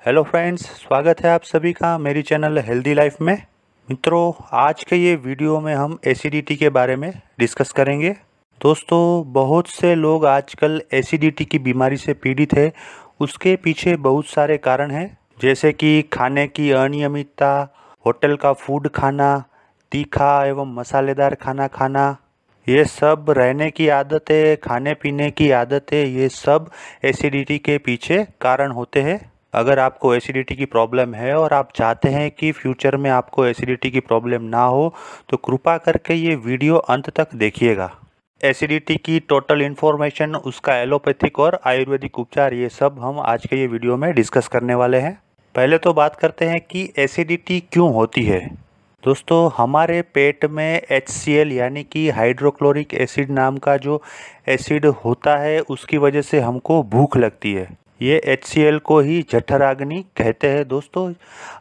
Hello friends, स्वागत है आप सभी का मेरी चैनल हेल्दी लाइफ में। मित्रों, आज के ये वीडियो में हम एसिडिटी के बारे में डिस्कस करेंगे। दोस्तों, बहुत से लोग आजकल एसिडिटी की बीमारी से पीड़ित है। उसके पीछे बहुत सारे कारण हैं, जैसे कि खाने की अनियमितता, होटल का फूड खाना, तीखा एवं मसालेदार खाना खाना, ये सब रहने की आदतें, खाने पीने की आदतें, ये सब एसिडिटी के पीछे कारण होते हैं। अगर आपको एसिडिटी की प्रॉब्लम है और आप चाहते हैं कि फ्यूचर में आपको एसिडिटी की प्रॉब्लम ना हो, तो कृपा करके ये वीडियो अंत तक देखिएगा। एसिडिटी की टोटल इन्फॉर्मेशन, उसका एलोपैथिक और आयुर्वेदिक उपचार, ये सब हम आज के ये वीडियो में डिस्कस करने वाले हैं। पहले तो बात करते हैं कि एसिडिटी क्यों होती है। दोस्तों, हमारे पेट में HCl यानी कि हाइड्रोक्लोरिक एसिड नाम का जो एसिड होता है, उसकी वजह से हमको भूख लगती है। ये HCl को ही जठराग्नि कहते हैं। दोस्तों,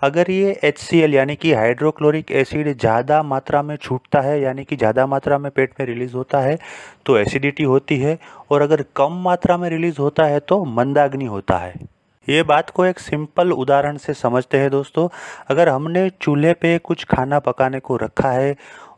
अगर ये HCl यानी कि हाइड्रोक्लोरिक एसिड ज़्यादा मात्रा में छूटता है, यानी कि ज़्यादा मात्रा में पेट में रिलीज़ होता है, तो एसिडिटी होती है। और अगर कम मात्रा में रिलीज़ होता है तो मंदाग्नि होता है। ये बात को एक सिंपल उदाहरण से समझते हैं। दोस्तों, अगर हमने चूल्हे पे कुछ खाना पकाने को रखा है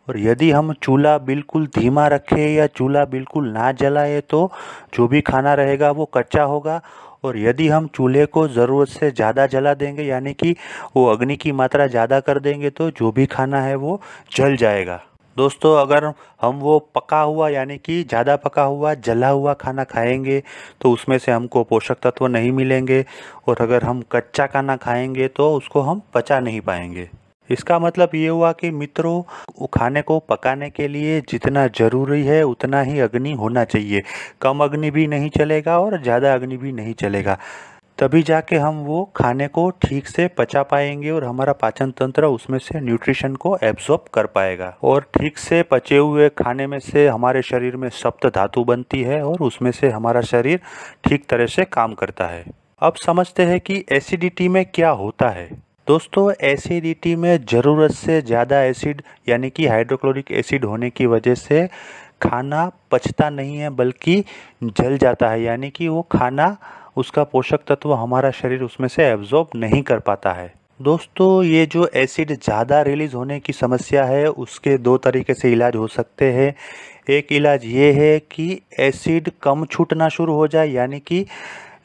और यदि हम चूल्हा बिल्कुल धीमा रखें या चूल्हा बिल्कुल ना जलाए, तो जो भी खाना रहेगा वो कच्चा होगा। और यदि हम चूल्हे को ज़रूरत से ज़्यादा जला देंगे, यानी कि वो अग्नि की मात्रा ज़्यादा कर देंगे, तो जो भी खाना है वो जल जाएगा। दोस्तों, अगर हम वो पका हुआ यानी कि ज़्यादा पका हुआ जला हुआ खाना खाएंगे, तो उसमें से हमको पोषक तत्व नहीं मिलेंगे। और अगर हम कच्चा खाना खाएंगे तो उसको हम पचा नहीं पाएंगे। इसका मतलब ये हुआ कि मित्रों, खाने को पकाने के लिए जितना ज़रूरी है उतना ही अग्नि होना चाहिए। कम अग्नि भी नहीं चलेगा और ज़्यादा अग्नि भी नहीं चलेगा। तभी जाके हम वो खाने को ठीक से पचा पाएंगे और हमारा पाचन तंत्र उसमें से न्यूट्रिशन को एब्जॉर्ब कर पाएगा। और ठीक से पचे हुए खाने में से हमारे शरीर में सप्त धातु बनती है और उसमें से हमारा शरीर ठीक तरह से काम करता है। अब समझते हैं कि एसिडिटी में क्या होता है। दोस्तों, एसिडिटी में ज़रूरत से ज़्यादा एसिड यानी कि हाइड्रोक्लोरिक एसिड होने की वजह से खाना पचता नहीं है, बल्कि जल जाता है। यानी कि वो खाना, उसका पोषक तत्व हमारा शरीर उसमें से एब्जॉर्ब नहीं कर पाता है। दोस्तों, ये जो एसिड ज़्यादा रिलीज़ होने की समस्या है, उसके दो तरीके से इलाज हो सकते हैं। एक इलाज ये है कि एसिड कम छूटना शुरू हो जाए, यानी कि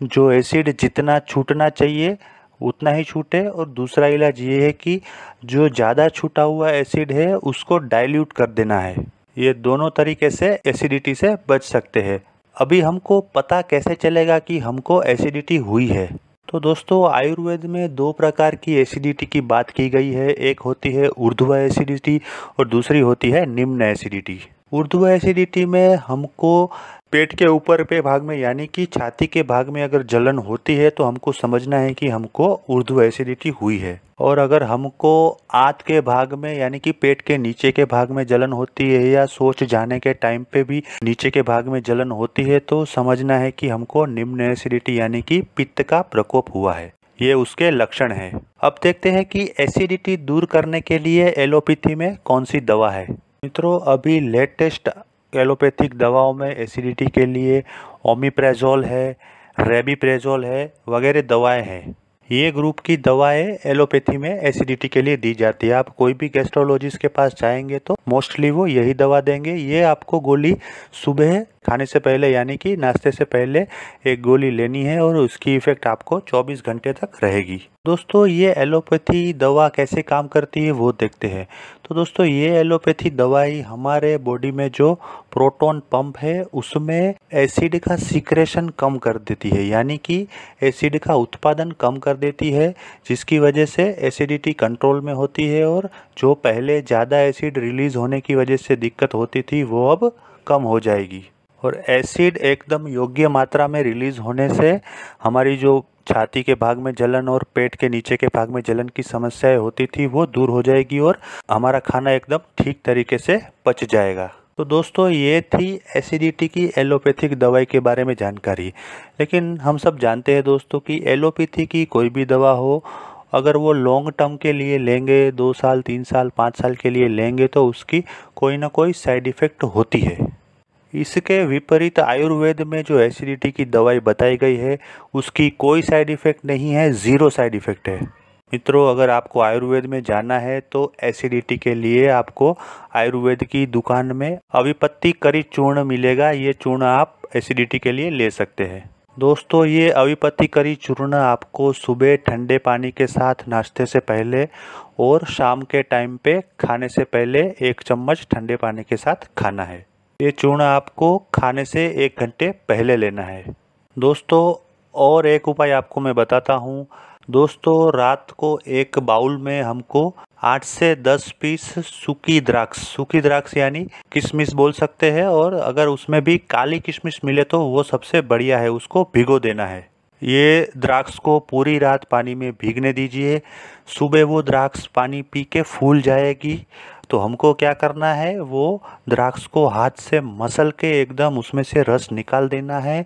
जो एसिड जितना छूटना चाहिए उतना ही छूटे। और दूसरा इलाज ये है कि जो ज़्यादा छूटा हुआ एसिड है उसको डाइल्यूट कर देना है। ये दोनों तरीके से एसिडिटी से बच सकते हैं। अभी हमको पता कैसे चलेगा कि हमको एसिडिटी हुई है? तो दोस्तों, आयुर्वेद में दो प्रकार की एसिडिटी की बात की गई है। एक होती है ऊर्ध्व एसिडिटी और दूसरी होती है निम्न एसिडिटी। ऊर्ध्व एसिडिटी में हमको पेट के ऊपर के भाग में यानी कि छाती के भाग में अगर जलन होती है तो हमको समझना है कि हमको ऊर्ध्व एसिडिटी हुई है। और अगर हमको आंत के भाग में यानी कि पेट के नीचे के भाग में जलन होती है या शौच जाने के टाइम पे भी नीचे के भाग में जलन होती है, तो समझना है कि हमको निम्न एसिडिटी यानी कि पित्त का प्रकोप हुआ है। ये उसके लक्षण हैं। अब देखते हैं कि एसिडिटी दूर करने के लिए एलोपैथी में कौन सी दवा है। मित्रों, अभी लेटेस्ट एलोपैथिक दवाओं में एसिडिटी के लिए ओमिप्रेजोल है, रेबिप्रेजोल है, वगैरह दवाएं हैं। ये ग्रुप की दवाएं एलोपैथी में एसिडिटी के लिए दी जाती है। आप कोई भी गैस्ट्रोलॉजिस्ट के पास जाएंगे तो मोस्टली वो यही दवा देंगे। ये आपको गोली सुबह खाने से पहले यानी कि नाश्ते से पहले एक गोली लेनी है और उसकी इफेक्ट आपको 24 घंटे तक रहेगी। दोस्तों, ये एलोपैथी दवा कैसे काम करती है वो देखते हैं। तो दोस्तों, ये एलोपैथी दवाई हमारे बॉडी में जो प्रोटॉन पंप है उसमें एसिड का सीक्रेशन कम कर देती है, यानी कि एसिड का उत्पादन कम कर देती है, जिसकी वजह से एसिडिटी कंट्रोल में होती है। और जो पहले ज़्यादा एसिड रिलीज होने की वजह से दिक्कत होती थी वो अब कम हो जाएगी। और एसिड एकदम योग्य मात्रा में रिलीज होने से हमारी जो छाती के भाग में जलन और पेट के नीचे के भाग में जलन की समस्याएं होती थी वो दूर हो जाएगी और हमारा खाना एकदम ठीक तरीके से पच जाएगा। तो दोस्तों, ये थी एसिडिटी की एलोपैथिक दवाई के बारे में जानकारी। लेकिन हम सब जानते हैं दोस्तों कि एलोपैथी की कोई भी दवा हो, अगर वो लॉन्ग टर्म के लिए लेंगे, 2 साल 3 साल 5 साल के लिए लेंगे, तो उसकी कोई ना कोई साइड इफ़ेक्ट होती है। इसके विपरीत आयुर्वेद में जो एसिडिटी की दवाई बताई गई है उसकी कोई साइड इफ़ेक्ट नहीं है, ज़ीरो साइड इफ़ेक्ट है। मित्रों, अगर आपको आयुर्वेद में जाना है तो एसिडिटी के लिए आपको आयुर्वेद की दुकान में अविपत्ति करी चूर्ण मिलेगा। ये चूर्ण आप एसिडिटी के लिए ले सकते हैं। दोस्तों, ये अविपत्ति करी चूर्ण आपको सुबह ठंडे पानी के साथ नाश्ते से पहले और शाम के टाइम पे खाने से पहले 1 चम्मच ठंडे पानी के साथ खाना है। ये चूर्ण आपको खाने से 1 घंटे पहले लेना है। दोस्तों, और एक उपाय आपको मैं बताता हूँ। दोस्तों, रात को एक बाउल में हमको 8 से 10 पीस सूखी द्राक्ष यानी किशमिश बोल सकते हैं, और अगर उसमें भी काली किशमिश मिले तो वो सबसे बढ़िया है, उसको भिगो देना है। ये द्राक्ष को पूरी रात पानी में भीगने दीजिए। सुबह वो द्राक्ष पानी पी के फूल जाएगी तो हमको क्या करना है, वो द्राक्ष को हाथ से मसल के एकदम उसमें से रस निकाल देना है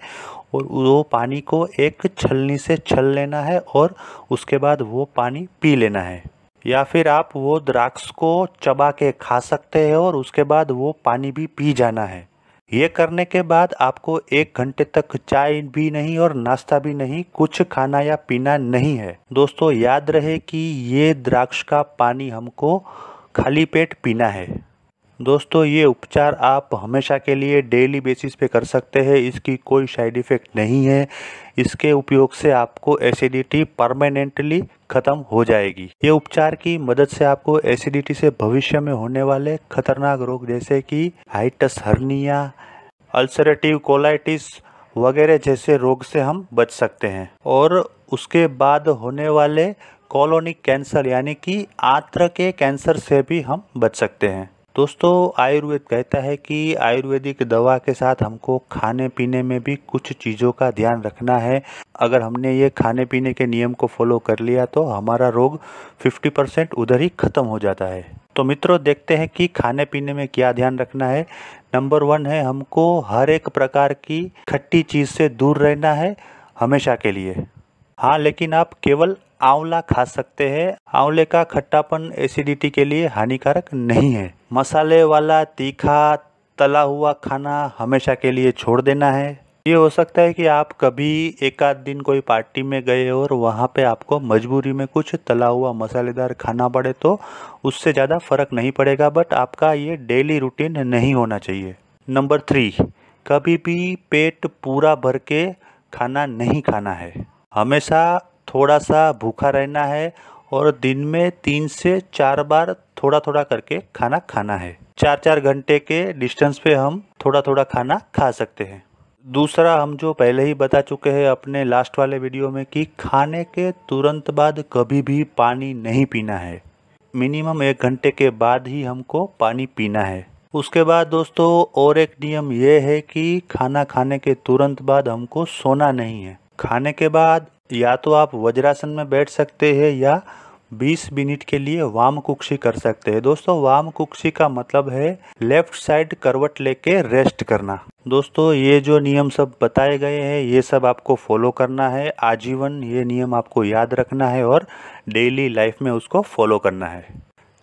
और वो पानी को एक छलनी से छल लेना है और उसके बाद वो पानी पी लेना है। या फिर आप वो द्राक्ष को चबा के खा सकते हैं और उसके बाद वो पानी भी पी जाना है। ये करने के बाद आपको 1 घंटे तक चाय भी नहीं और नाश्ता भी नहीं, कुछ खाना या पीना नहीं है। दोस्तों, याद रहे कि ये द्राक्ष का पानी हमको खाली पेट पीना है। दोस्तों, ये उपचार आप हमेशा के लिए डेली बेसिस पे कर सकते हैं। इसकी कोई साइड इफ़ेक्ट नहीं है। इसके उपयोग से आपको एसिडिटी परमानेंटली ख़त्म हो जाएगी। ये उपचार की मदद से आपको एसिडिटी से भविष्य में होने वाले खतरनाक रोग जैसे कि हाइटस हर्निया, अल्सरेटिव कोलाइटिस वगैरह जैसे रोग से हम बच सकते हैं, और उसके बाद होने वाले कोलोनिक कैंसर यानी कि आंत्र के कैंसर से भी हम बच सकते हैं। दोस्तों, आयुर्वेद कहता है कि आयुर्वेदिक दवा के साथ हमको खाने पीने में भी कुछ चीज़ों का ध्यान रखना है। अगर हमने ये खाने पीने के नियम को फॉलो कर लिया तो हमारा रोग 50% उधर ही ख़त्म हो जाता है। तो मित्रों, देखते हैं कि खाने पीने में क्या ध्यान रखना है। नंबर 1 है, हमको हर एक प्रकार की खट्टी चीज़ से दूर रहना है हमेशा के लिए। हाँ, लेकिन आप केवल आंवला खा सकते हैं। आंवले का खट्टापन एसिडिटी के लिए हानिकारक नहीं है। मसाले वाला तीखा तला हुआ खाना हमेशा के लिए छोड़ देना है। ये हो सकता है कि आप कभी एक आध दिन कोई पार्टी में गए और वहाँ पे आपको मजबूरी में कुछ तला हुआ मसालेदार खाना पड़े, तो उससे ज़्यादा फर्क नहीं पड़ेगा, बट आपका ये डेली रूटीन नहीं होना चाहिए। नंबर 3, कभी भी पेट पूरा भर के खाना नहीं खाना है। हमेशा थोड़ा सा भूखा रहना है और दिन में 3 से 4 बार थोड़ा थोड़ा करके खाना खाना है। 4-4 घंटे के डिस्टेंस पे हम थोड़ा थोड़ा खाना खा सकते हैं। दूसरा, हम जो पहले ही बता चुके हैं अपने लास्ट वाले वीडियो में कि खाने के तुरंत बाद कभी भी पानी नहीं पीना है। मिनिमम 1 घंटे के बाद ही हमको पानी पीना है। उसके बाद दोस्तों, और एक नियम ये है कि खाना खाने के तुरंत बाद हमको सोना नहीं है। खाने के बाद या तो आप वज्रासन में बैठ सकते हैं या 20 मिनट के लिए वाम कुक्षी कर सकते हैं। दोस्तों, वाम कुक्षी का मतलब है लेफ्ट साइड करवट लेके रेस्ट करना। दोस्तों, ये जो नियम सब बताए गए हैं ये सब आपको फॉलो करना है आजीवन। ये नियम आपको याद रखना है और डेली लाइफ में उसको फॉलो करना है।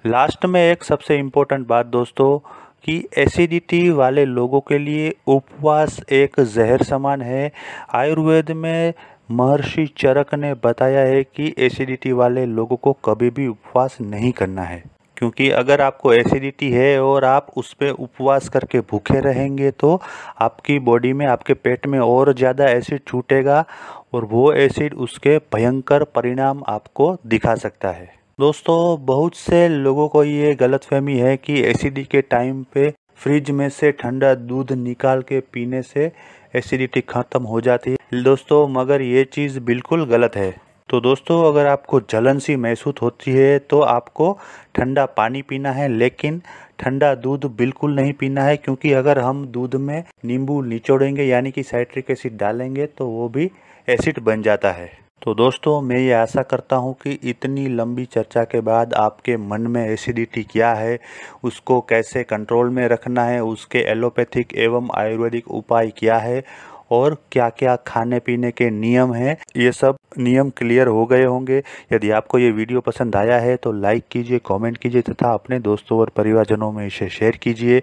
लास्ट में एक सबसे इम्पोर्टेंट बात दोस्तों, कि एसिडिटी वाले लोगों के लिए उपवास एक जहर समान है। आयुर्वेद में महर्षि चरक ने बताया है कि एसिडिटी वाले लोगों को कभी भी उपवास नहीं करना है, क्योंकि अगर आपको एसिडिटी है और आप उस पर उपवास करके भूखे रहेंगे तो आपकी बॉडी में, आपके पेट में और ज़्यादा एसिड छूटेगा और वो एसिड उसके भयंकर परिणाम आपको दिखा सकता है। दोस्तों, बहुत से लोगों को ये गलतफहमी है कि एसिडिटी के टाइम पे फ्रिज में से ठंडा दूध निकाल के पीने से एसिडिटी ख़त्म हो जाती है। दोस्तों, मगर ये चीज़ बिल्कुल गलत है। तो दोस्तों, अगर आपको जलन सी महसूस होती है तो आपको ठंडा पानी पीना है, लेकिन ठंडा दूध बिल्कुल नहीं पीना है, क्योंकि अगर हम दूध में नींबू निचोड़ेंगे यानी कि साइट्रिक एसिड डालेंगे तो वो भी एसिड बन जाता है। तो दोस्तों, मैं ये आशा करता हूँ कि इतनी लंबी चर्चा के बाद आपके मन में एसिडिटी क्या है, उसको कैसे कंट्रोल में रखना है, उसके एलोपैथिक एवं आयुर्वेदिक उपाय क्या है और क्या क्या खाने पीने के नियम हैं, ये सब नियम क्लियर हो गए होंगे। यदि आपको ये वीडियो पसंद आया है तो लाइक कीजिए, कमेंट कीजिए तथा अपने दोस्तों और परिवारजनों में इसे शेयर कीजिए।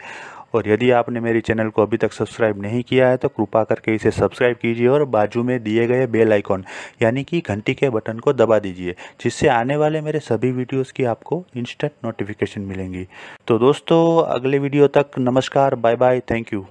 और यदि आपने मेरी चैनल को अभी तक सब्सक्राइब नहीं किया है तो कृपा करके इसे सब्सक्राइब कीजिए और बाजू में दिए गए बेल आइकॉन यानी कि घंटी के बटन को दबा दीजिए, जिससे आने वाले मेरे सभी वीडियोस की आपको इंस्टेंट नोटिफिकेशन मिलेंगी। तो दोस्तों अगले वीडियो तक नमस्कार, बाय बाय, थैंक यू।